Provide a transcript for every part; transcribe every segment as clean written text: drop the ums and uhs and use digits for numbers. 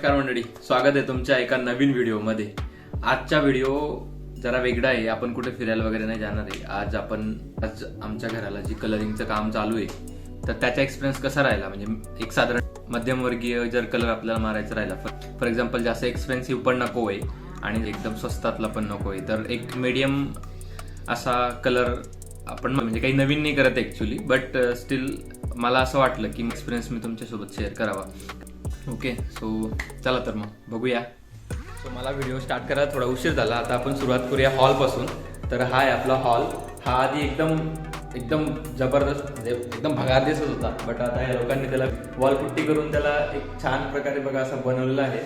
नमस्कार मंडळी, स्वागत आहे तुमच्या एका नवीन व्हिडिओमध्ये। आजचा व्हिडिओ जरा वेगळा आहे। आपण कुठे फिरायला वगैरे नाही जाणार आहे। आज आमच्या घराला जी कलरिंगचं काम चालू आहे तर त्याचा एक्सपिरियन्स कसा राहिला, म्हणजे एक साधारण मध्यमवर्गीय जर कलर आपल्याला मारायचा राहिला, फॉर एक्झाम्पल जास्त एक्सपेन्सिव्ह पण नको आहे आणि एकदम स्वस्तातला पण नको आहे, तर एक मीडियम असा कलर आपण म्हणजे काही नवीन नाही करत ॲक्च्युली, बट स्टील मला असं वाटलं की एक्सपिरियन्स मी तुमच्यासोबत शेअर करावा। ओके, सो चला तर मग बघूया। सो मला व्हिडिओ स्टार्ट करायला थोडा उशीर झाला। आता आपण सुरुवात करूया हॉलपासून। तर हा आहे आपला हॉल। हा आधी एकदम जबरदस्त म्हणजे एकदम भगार दिसत होता, बट आता या लोकांनी त्याला वॉलपुट्टी करून त्याला एक छान प्रकारे बघा असं बनवलेलं आहे।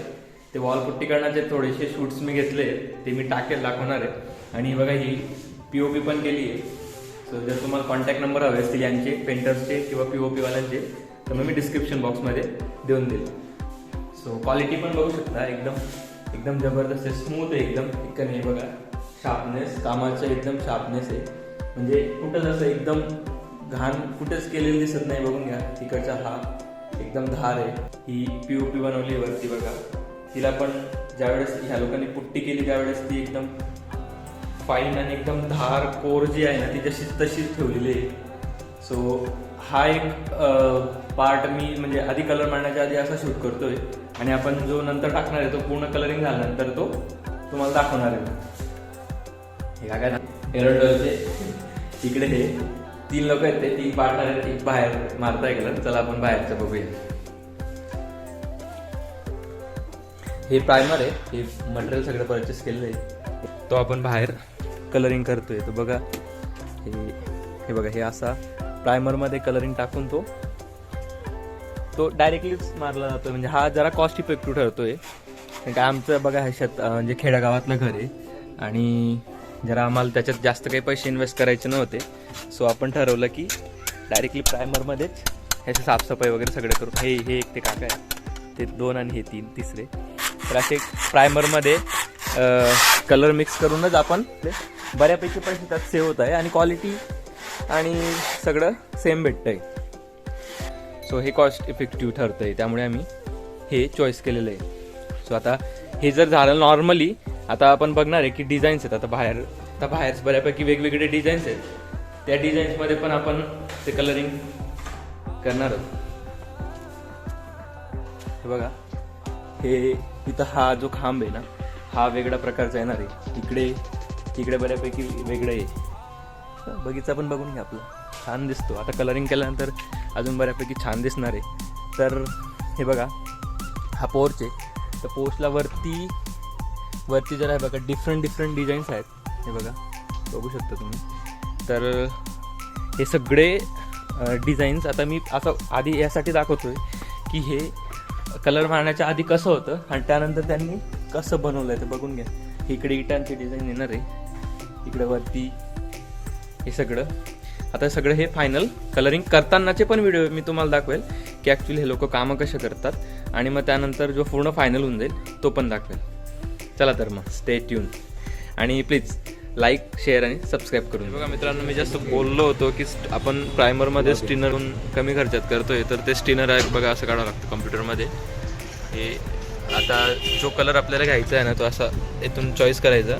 ते वॉलपुट्टी करण्याचे थोडेसे शूट्स मी घेतले, ते मी दाखवणार आहे। आणि बघा ही POP पण केली आहे। सो जर तुम्हाला कॉन्टॅक्ट नंबर हवे असतील यांचे, पेंटर्सचे किंवा POP वाल्यांचे, तर मग मी डिस्क्रिप्शन बॉक्समध्ये देऊन देईल। सो क्वालिटी पण बघू शकता, एकदम जबरदस्त आहे, स्मूथ आहे एकदम। इतकं नाही बघा, शार्पनेस कामाचं एकदम शार्पनेस आहे, म्हणजे कुठंच असं एकदम घाण कुठंच केलेलं दिसत नाही। बघून घ्या, तिकडचा हा एकदम धार आहे। ही POP बनवली वरती बघा, तिला पण ज्यावेळेस ह्या लोकांनी पुट्टी केली त्यावेळेस ती एकदम फाईन आणि एकदम धार कोर जी आहे ना ती तशीच ठेवलेली आहे। सो हा एक पार्ट मी म्हणजे आधी कलर मारण्याच्या आधी असा शूट करतोय, आणि आपण जो नंतर टाकणार आहे तो पूर्ण कलरिंग झाल्यानंतर तो तुम्हाला दाखवणार आहे। हे काय ना एरंडोलचे इकडे हे 3 लोक आहेत, ते 3 पार्टनर आहेत, एक बाहेर मारताय कलर। चला आपण बाहेरचं बघूया। हे प्रायमर आहे, हे मटेरियल सगळं परचेस केलेलं आहे, तो आपण बाहेर कलरिंग करतोय। तो बघा हे बघा, हे असा प्रायमरमध्ये कलरिंग टाकून तो डायरेक्टलीच मारला जातो। म्हणजे हा जरा कॉस्ट इफेक्टिव्ह ठरतोय, काय आमचं बघा हे म्हणजे खेडेगावातलं घर आहे आणि जरा आम्हाला त्याच्यात जास्त काही पैसे इन्व्हेस्ट करायचे नव्हते। सो आपण ठरवलं की डायरेक्टली प्रायमरमध्येच ह्याची साफसफाई वगैरे सगळं करून, हे एक ते काका आहे, ते 2 आणि हे 3 तिसरे, तर असे प्रायमरमध्ये कलर मिक्स करूनच आपण बऱ्यापैकी पैसे त्यात सेव्ह होत आहे आणि क्वालिटी आणि सगळं सेम भेटतंय। सो हे कॉस्ट इफेक्टिव्ह ठरतंय, त्यामुळे आम्ही हे चॉईस केलेलं आहे। सो आता हे जर झालं नॉर्मली, आता आपण बघणार आहे की डिझाईन्स आहेत। आता बाहेर बऱ्यापैकी वेगवेगळे डिझाईन्स आहेत, त्या डिझाईन्समध्ये पण आपण ते कलरिंग करणार आहोत। हे बघा, हे इथं हा जो खांब आहे ना, हा वेगळ्या प्रकारचा येणार आहे। इकडे बऱ्यापैकी वेगळं आहे। बगीचा पण बघून घ्या, आपला छान दिसतो। आता कलरिंग केल्यानंतर अजून बऱ्यापैकी छान दिसणार आहे। तर हे बघा, हा पोर्च आहे, तर पोर्चला वरती जर आहे बघा डिफरंट डिझाईन्स आहेत, हे बघा बघू शकता तुम्ही। तर हे सगळे डिझाईन्स आता मी असं आधी यासाठी दाखवतोय की हे कलर मारण्याच्या आधी कसं होतं आणि त्यानंतर त्यांनी कसं बनवलं आहे ते बघून घ्या। इकडे इटांची डिझाईन येणार आहे, इकडे वरती हे सगळं। आता सगळं हे फायनल कलरिंग करतानाचे पण व्हिडिओ मी तुम्हाला दाखवेल की ॲक्च्युली हे लोक कामं कशा करतात, आणि मग त्यानंतर जो पूर्ण फायनल होऊन जाईल तो पण दाखवेल। चला तर मग स्टे ट्यून, आणि प्लीज लाईक, शेअर आणि सबस्क्राईब करून बघा। मित्रांनो, मी जास्त बोललो होतो की आपण प्रायमरमध्ये स्टिनरहून कमी खर्चात करतोय, तर ते स्टिनर आहे बघा, असं काढावं लागतं कम्प्युटरमध्ये। हे आता जो कलर आपल्याला घ्यायचा आहे ना, तो असा इथून चॉईस करायचा,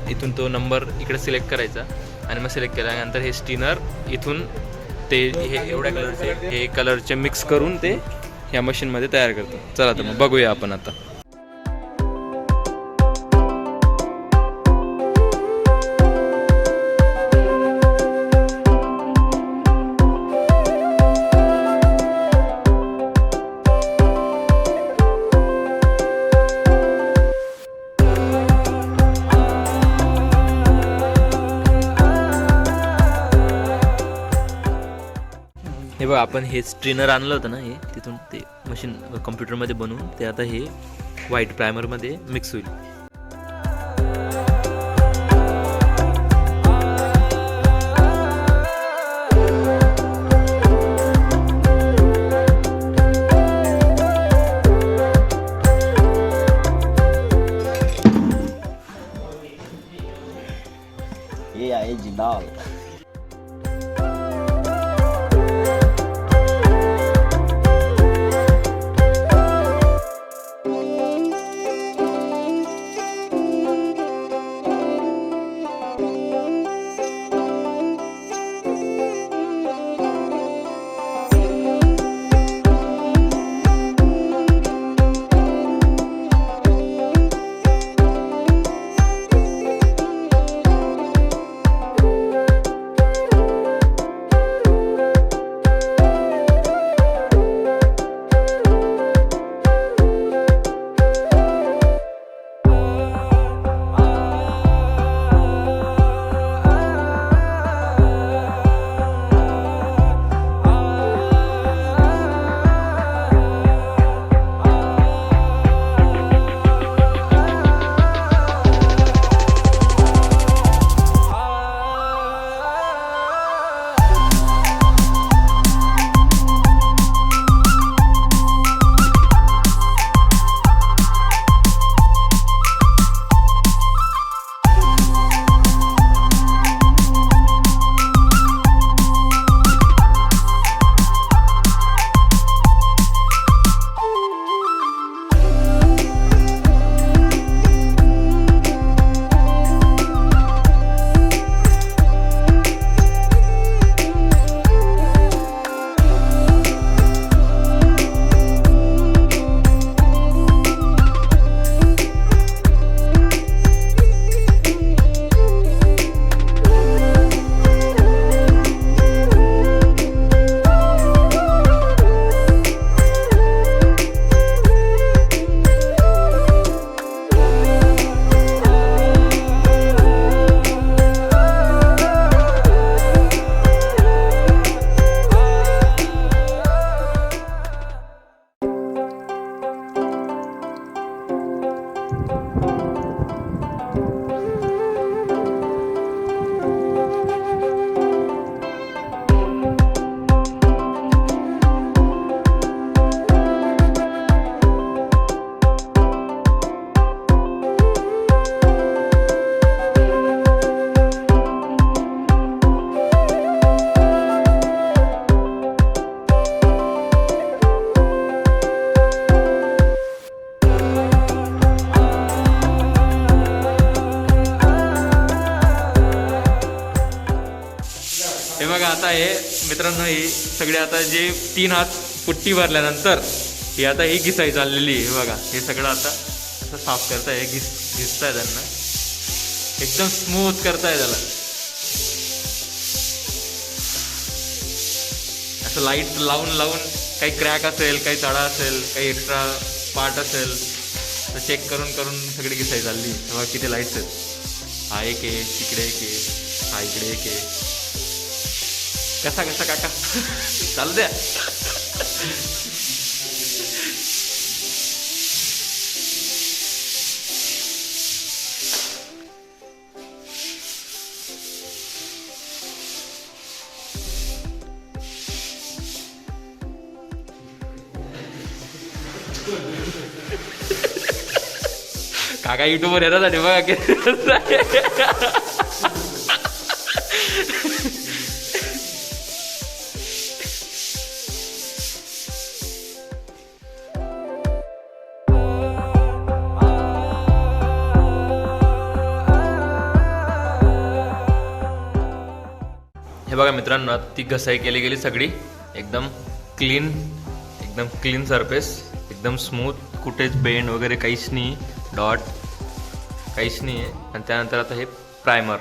इथून तो नंबर इकडे सिलेक्ट करायचा, आणि मग सिलेक्ट केल्यानंतर हे स्टिनर इथून ते हे एवढ्या कलरचे मिक्स करून ते ह्या मशीनमध्ये तयार करतो। चला तर मग बघूया आपण आता। हे बघा, आपण हे स्ट्रिनर आणलं होतं ना, हे तिथून ते मशीन कम्प्युटरमध्ये बनवून ते आता हे व्हाईट प्रायमरमध्ये मिक्स होईल। ये आहे जिंदाल। आता हे मित्रांनो ही सगळे आता जे 3 हात पुट्टी भरल्यानंतर ही आता ही घिसाई चाललेली आहे. हे बघा हे सगळं आता असं साफ करताय, घिसताय त्यांना एकदम स्मूथ करताय त्याला. असं लाईट लावून लावून काही क्रॅक असेल, काही तडा असेल, काही एक्स्ट्रा पार्ट असेल तर चेक करून करून सगळी घिसाई चालली. तेव्हा किती लाईट्स आहेत. हा एक आहे, तिकडे एक आहे, हा इकडे एक आहे. कसा कसा काका चालू द्या. काका युट्यूबवर येतात बघा की हे बघा मित्रांनो, ती घसाई केली गेली सगळी एकदम क्लीन सरफेस, एकदम स्मूथ, कुठेच बेंड वगैरे काहीच नाही, डॉट काहीच नाही आहे. आणि त्यानंतर आता हे प्रायमर.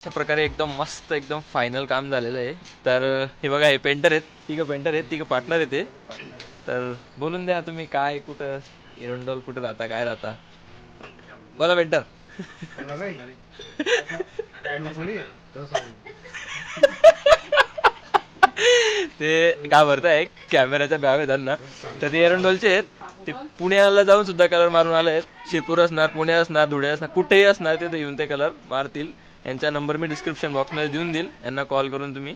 अशा प्रकारे एकदम मस्त एकदम फायनल काम झालेलं आहे. तर हे बघा हे पेंटर आहेत, तिघं पार्टनर आहेत ते. तर बोलून द्या तुम्ही काय कुठं एरंडोल कुठं राहता काय राहता, बोला पेंटर. ते घाबरताय कॅमेऱ्याच्या भ्याव आहे त्यांना. तर ते एरंडोलचे आहेत, ते पुण्याला जाऊन सुद्धा कलर मारून आले आहेत. शिरपूर असणार, पुणे असणार, धुळे असणार, कुठेही असणार तिथे येऊन ते कलर मारतील. यांचा नंबर मी डिस्क्रिप्शन बॉक्समध्ये देऊन देईल, यांना कॉल करून तुम्ही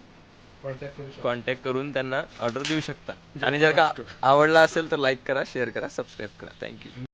कॉन्टॅक्ट करून त्यांना ऑर्डर देऊ शकता. आणि जर का आवडला असेल तर लाईक करा, शेअर करा, सबस्क्राईब करा. थँक्यू.